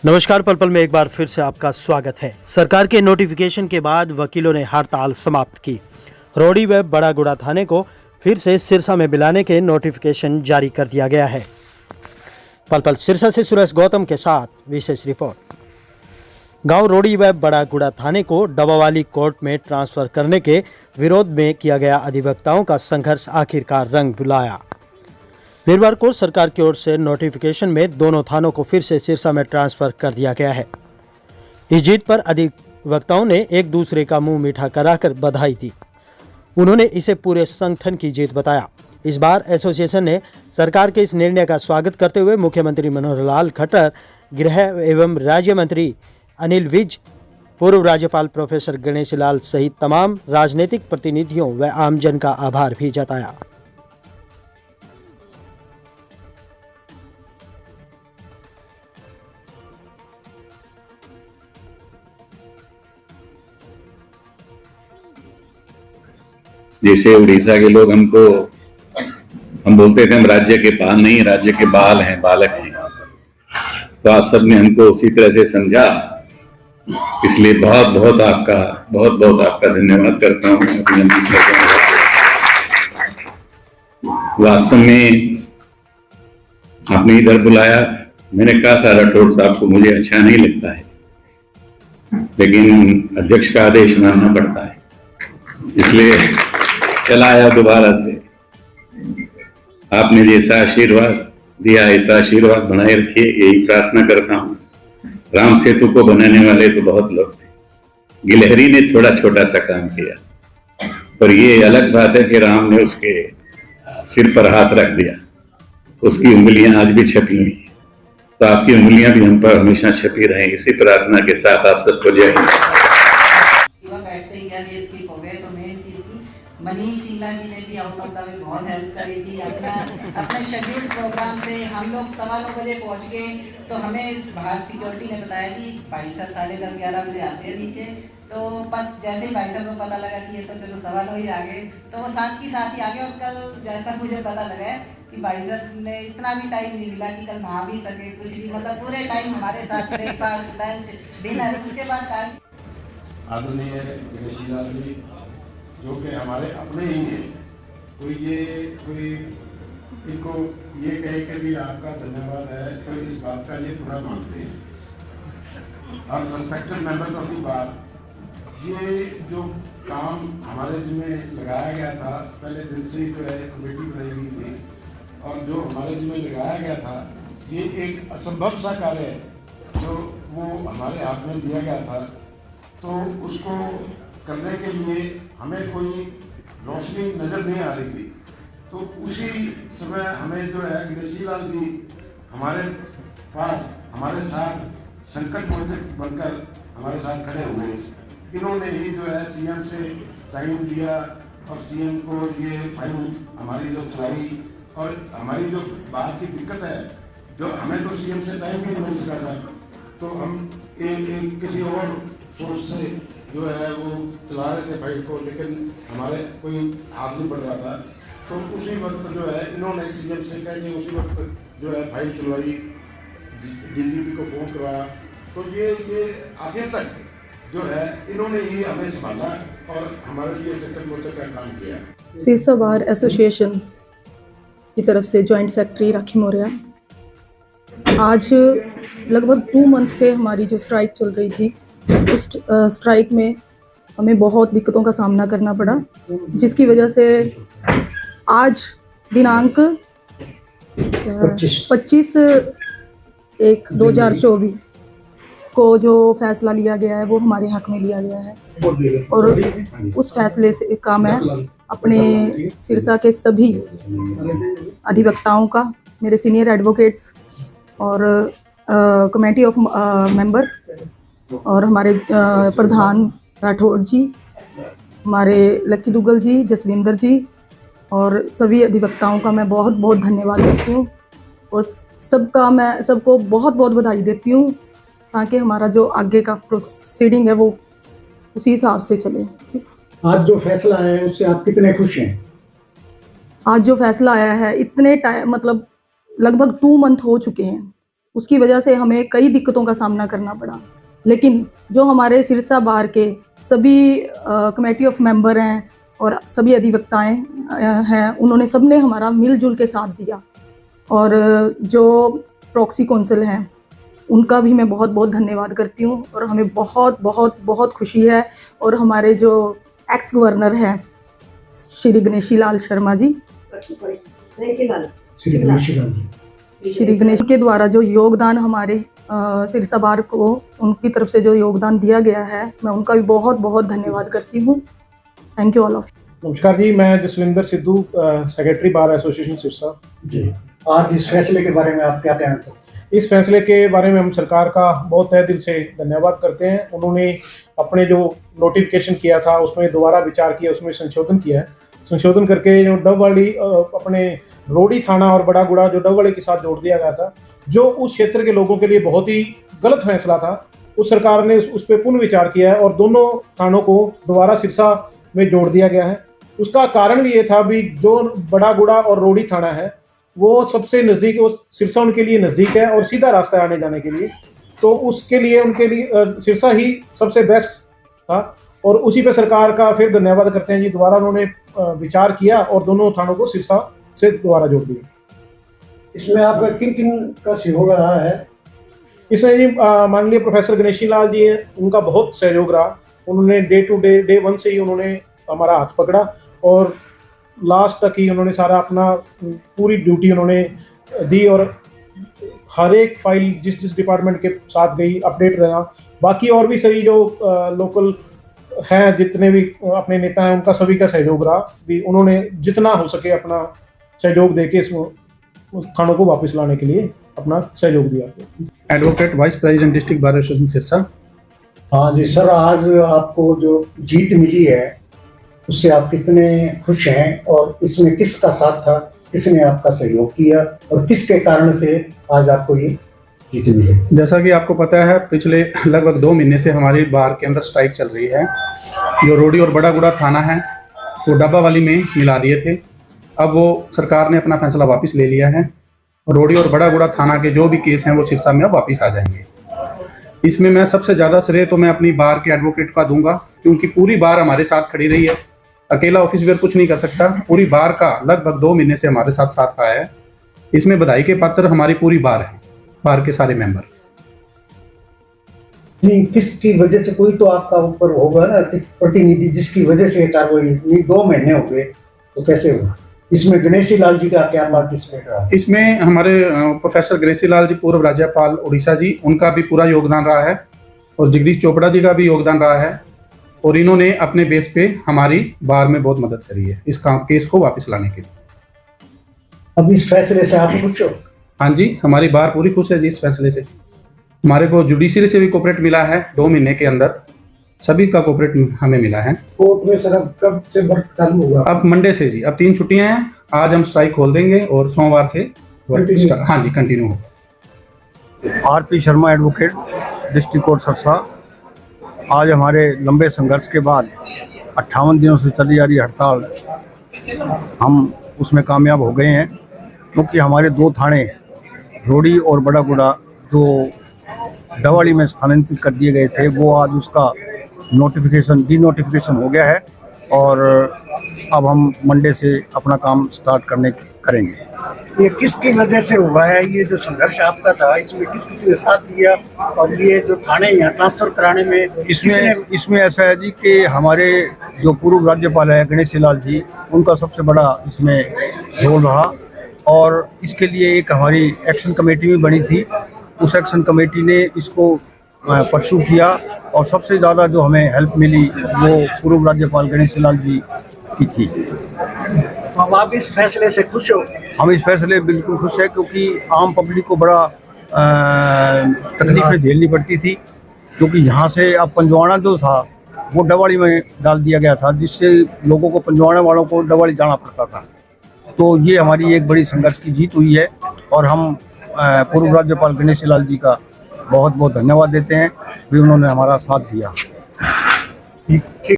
नमस्कार। पल पल में एक बार फिर से आपका स्वागत है। सरकार के नोटिफिकेशन के बाद वकीलों ने हड़ताल समाप्त की। रोड़ी व बड़ागुड़ा थाने को फिर से सिरसा में बुलाने के नोटिफिकेशन जारी कर दिया गया है। पल पल सिरसा से सुरेश गौतम के साथ विशेष रिपोर्ट। गांव रोड़ी व बड़ागुड़ा थाने को डबावाली कोर्ट में ट्रांसफर करने के विरोध में किया गया अधिवक्ताओं का संघर्ष आखिरकार रंग बुलाया। वीरवार को सरकार की ओर से नोटिफिकेशन में दोनों थानों को फिर से सिरसा में ट्रांसफर कर दिया गया है। इस जीत पर अधिवक्ताओं ने एक दूसरे का मुंह मीठा कराकर बधाई दी। उन्होंने इसे पूरे संगठन की जीत बताया। इस बार एसोसिएशन ने सरकार के इस निर्णय का स्वागत करते हुए मुख्यमंत्री मनोहर लाल खट्टर, गृह एवं राज्य मंत्री अनिल विज, पूर्व राज्यपाल प्रोफेसर गणेश लाल सहित तमाम राजनीतिक प्रतिनिधियों व आमजन का आभार भी जताया। जैसे उड़ीसा के लोग हम बोलते थे हम राज्य के पाल नहीं, राज्य के बाल हैं, बालक हैं। तो आप सबने हमको उसी तरह से समझा, इसलिए बहुत बहुत आपका धन्यवाद करता हूँ। वास्तव में आपने इधर बुलाया, मैंने कहा था राठौड़ साहब को मुझे अच्छा नहीं लगता है, लेकिन अध्यक्ष का आदेश मानना पड़ता है, इसलिए चला आया दोबारा से। आपने जैसा आशीर्वाद दिया ऐसा आशीर्वाद बनाए रखिए, यही प्रार्थना करता हूँ। राम सेतु को बनाने वाले तो बहुत लोग थे, गिलहरी ने थोड़ा छोटा सा काम किया, पर ये अलग बात है कि राम ने उसके सिर पर हाथ रख दिया, उसकी उंगलियां आज भी छपी हुई। तो आपकी उंगलियां भी हम पर हमेशा छपी रहें, इसी प्रार्थना के साथ आप सबको जय हिंद। मनीष शीला जी ने भी आउट ऑफ द वे बहुत हेल्प करी थी। अपने शेड्यूल्ड प्रोग्राम से हम लोग 9:15 बजे पहुंच गए, तो हमें बाहर सिक्योरिटी ने बताया कि भाई साहब 10:30-11 बजे आते हैं नीचे। तो जैसे ही भाई साहब को पता लगा कि ये तो चलो 9:15 ही आ गए, तो वो साथ ही आ गए। और कल जैसा मुझे पता लगा कि भाई साहब ने इतना भी टाइम नहीं मिला कि कल नहा भी सके, कुछ भी, मतलब पूरे टाइम हमारे साथ ब्रेकफास्ट, लंच, डिनर, उसके बाद आदरणीय गणेश जो कि हमारे अपने ही हैं, कोई इनको ये कहे कि भी आपका धन्यवाद है, तो इस बात का ये पूरा मानते हैं। और respected members of the bar, ये जो काम हमारे जिम्मे लगाया गया था, पहले दिन से जो है कमेटी बनाई गई थी, और जो हमारे जिम्मे लगाया गया था, ये एक असंभव सा कार्य है जो वो हमारे हाथ में दिया गया था। तो उसको करने के लिए हमें कोई रोशनी नज़र नहीं आ रही थी। तो उसी समय हमें जो है गणेश लाल जी हमारे पास, हमारे साथ संकट मोचक बनकर हमारे साथ खड़े हुए। इन्होंने ही जो है सीएम से टाइम दिया, और सीएम को ये फाइल हमारी जो चलाई, और हमारी जो बाहर की दिक्कत है, जो हमें तो सीएम से टाइम भी नहीं मिल सका था, तो हम एक किसी और सोर्स से जो है वो चला रहे थे फाइल को, लेकिन हमारे कोई हाथ नहीं बढ़ रहा था। तो उसी वक्त जो है इन्होंने सीएम से कह के उसी वक्त जो है फाइल चलवाई, डीजीपी को फोन करवाया। तो ये आगे तक जो है इन्होंने ही हमें संभाला और हमारे लिए सेकंड मोर्चा का काम किया। सिरसा बार एसोसिएशन की तरफ से जॉइंट सेक्रेटरी राखी मौर्य। आज लगभग 2 मंथ से हमारी जो स्ट्राइक चल रही थी, उस स्ट्राइक में हमें बहुत दिक्कतों का सामना करना पड़ा, जिसकी वजह से आज दिनांक 25/1/2024 को जो फैसला लिया गया है वो हमारे हक में लिया गया है। और उस फैसले से का मैं अपने सिरसा के सभी अधिवक्ताओं का, मेरे सीनियर एडवोकेट्स और कमेटी ऑफ मेंबर और हमारे प्रधान राठौड़ जी, हमारे लक्की दुग्गल जी, जसविंदर जी और सभी अधिवक्ताओं का मैं बहुत बहुत धन्यवाद देती हूँ। और सबको बहुत बहुत बधाई देती हूँ, ताकि हमारा जो आगे का प्रोसीडिंग है वो उसी हिसाब से चले। आज जो फैसला आया है उससे आप कितने खुश हैं? आज जो फैसला आया है, इतने टाइम, मतलब लगभग 2 मंथ हो चुके हैं उसकी वजह से हमें कई दिक्कतों का सामना करना पड़ा। लेकिन जो हमारे सिरसा बार के सभी कमेटी ऑफ मेंबर हैं और सभी अधिवक्ताएं हैं, उन्होंने सबने हमारा मिलजुल के साथ दिया। और जो प्रॉक्सी काउंसिल हैं उनका भी मैं बहुत बहुत धन्यवाद करती हूँ। और हमें बहुत बहुत बहुत खुशी है। और हमारे जो एक्स गवर्नर हैं श्री गणेशी लाल शर्मा जी, श्री गणेश के द्वारा जो योगदान हमारे सिरसा बार को, उनकी तरफ से जो योगदान दिया गया है, मैं उनका भी बहुत बहुत धन्यवाद करती हूँ। Thank you all of. नमस्कार जी, मैं Jaswinder Sidhu, secretary bar association Sirsa. जी, आज इस फैसले के बारे में आप क्या कहना चाहते हैं? इस फैसले के बारे में हम सरकार का बहुत तहे दिल से धन्यवाद करते हैं। उन्होंने अपने जो नोटिफिकेशन किया था उसमें दोबारा विचार किया, उसमें संशोधन किया है। संशोधन करके जो डबवाली अपने रोडी थाना और बड़ागुड़ा जो डबवाली के साथ जोड़ दिया गया था, जो उस क्षेत्र के लोगों के लिए बहुत ही गलत फैसला था, उस सरकार ने उस पर पुनः विचार किया है और दोनों थानों को दोबारा सिरसा में जोड़ दिया गया है। उसका कारण भी ये था भी जो बड़ागुड़ा और रोडी थाना है वो सबसे नज़दीक, वो सिरसा उनके लिए नज़दीक है और सीधा रास्ता है आने जाने के लिए। तो उसके लिए उनके लिए सिरसा ही सबसे बेस्ट था और उसी पे सरकार का फिर धन्यवाद करते हैं जी। दोबारा उन्होंने विचार किया और दोनों थानों को सिरसा से दोबारा जोड़ दिया। इसमें आपका किन किन का सहयोग रहा है? इसमें जी माननीय प्रोफेसर गणेशी लाल जी हैं, उनका बहुत सहयोग रहा। उन्होंने डे वन से ही उन्होंने हमारा हाथ पकड़ा और लास्ट तक ही उन्होंने सारा अपना पूरी ड्यूटी उन्होंने दी और हर एक फाइल जिस डिपार्टमेंट के साथ गई अपडेट रहा। बाकी और भी सभी जो लोकल हैं, जितने भी अपने नेता हैं, उनका सभी का सहयोग रहा भी। उन्होंने जितना हो सके अपना सहयोग देके उस थानों को वापस लाने के लिए अपना सहयोग दिया। Advocate vice president district bar association Sirsa. हाँ जी सर, आज आपको जो जीत मिली है उससे आप कितने खुश हैं और इसमें किसका साथ था, किसने आपका सहयोग किया और किसके कारण से आज आपको ये जीत मिली? जैसा कि आपको पता है, पिछले लगभग 2 महीने से हमारी बार के अंदर स्ट्राइक चल रही है। जो रोडी और बड़ागुड़ा थाना है वो डब्बावाली में मिला दिए थे। अब वो सरकार ने अपना फैसला वापस ले लिया है। रोडी और बड़ागुड़ा थाना के जो भी केस हैं वो सिरसा में अब वापस आ जाएंगे। इसमें मैं सबसे ज़्यादा श्रेय तो मैं अपनी बार के एडवोकेट का दूंगा, क्योंकि पूरी बार हमारे साथ खड़ी रही है। अकेला ऑफिसर कुछ नहीं कर सकता। पूरी बार का लगभग 2 महीने से हमारे साथ रहा है। इसमें बधाई के पात्र हमारी पूरी बार है, बार के सारे मेंबर। नहीं, किसकी वजह से? कोई तो आपका ऊपर होगा ना कि प्रतिनिधि जिसकी वजह से कार्रवाई, नहीं 2 महीने हो गए तो कैसे हुआ? इसमें गणेशी लाल जी का क्या पार्टिसिपेट रहा? इसमें हमारे प्रोफेसर गणेशी लाल जी, पूर्व राज्यपाल उड़ीसा जी, उनका भी पूरा योगदान रहा है और जगदीश चोपड़ा जी का भी योगदान रहा है। और इन्होंने अपने बेस पे हमारी बार में बहुत मदद करी है इस केस को वापस लाने के लिए। अब इस फैसले से आप खुश हो? हाँ जी, हमारी बार पूरी खुश है जी इस फैसले से। हमारे को जुडिशरी से भी कोऑपरेट मिला है 2 महीने के अंदर, सभी का कोऑपरेट हमें मिला है। कोर्ट में सर अब कब से वर्क चालू होगा? अब मंडे से जी, अब 3 छुट्टियां हैं। आज हम स्ट्राइक खोल देंगे और सोमवार से हाँ जी कंटिन्यू होगा। RP Sharma advocate, district court Sirsa. आज हमारे लंबे संघर्ष के बाद 58 दिनों से चली जा रही हड़ताल, हम उसमें कामयाब हो गए हैं, क्योंकि हमारे 2 थाने रोडी और बड़ागुड़ा जो डवाली में स्थानांतरित कर दिए गए थे, वो आज उसका डीनोटिफिकेशन हो गया है और अब हम मंडे से अपना काम स्टार्ट करेंगे। ये किसकी वजह से हुआ है? ये जो संघर्ष आपका था, इसमें किस किसी ने साथ दिया? और ये जो थाने यहाँ ट्रांसफर कराने में इसमें ऐसा है जी कि हमारे जो पूर्व राज्यपाल है गणेशी लाल जी, उनका सबसे बड़ा इसमें रोल रहा। और इसके लिए एक हमारी एक्शन कमेटी भी बनी थी। उस एक्शन कमेटी ने इसको परसू किया और सबसे ज़्यादा जो हमें हेल्प मिली वो पूर्व राज्यपाल गणेशी लाल जी की थी। अब आप इस फैसले से खुश हो? हम इस फैसले बिल्कुल खुश है, क्योंकि आम पब्लिक को बड़ा तकलीफें झेलनी पड़ती थी, क्योंकि यहाँ से अब पंजवाड़ा जो था वो डवाड़ी में डाल दिया गया था, जिससे लोगों को, पंजवाड़ा वालों को डवाड़ी जाना पड़ता था। तो ये हमारी एक बड़ी संघर्ष की जीत हुई है और हम पूर्व राज्यपाल गणेशी लाल जी का बहुत बहुत धन्यवाद देते हैं भी उन्होंने हमारा साथ दिया।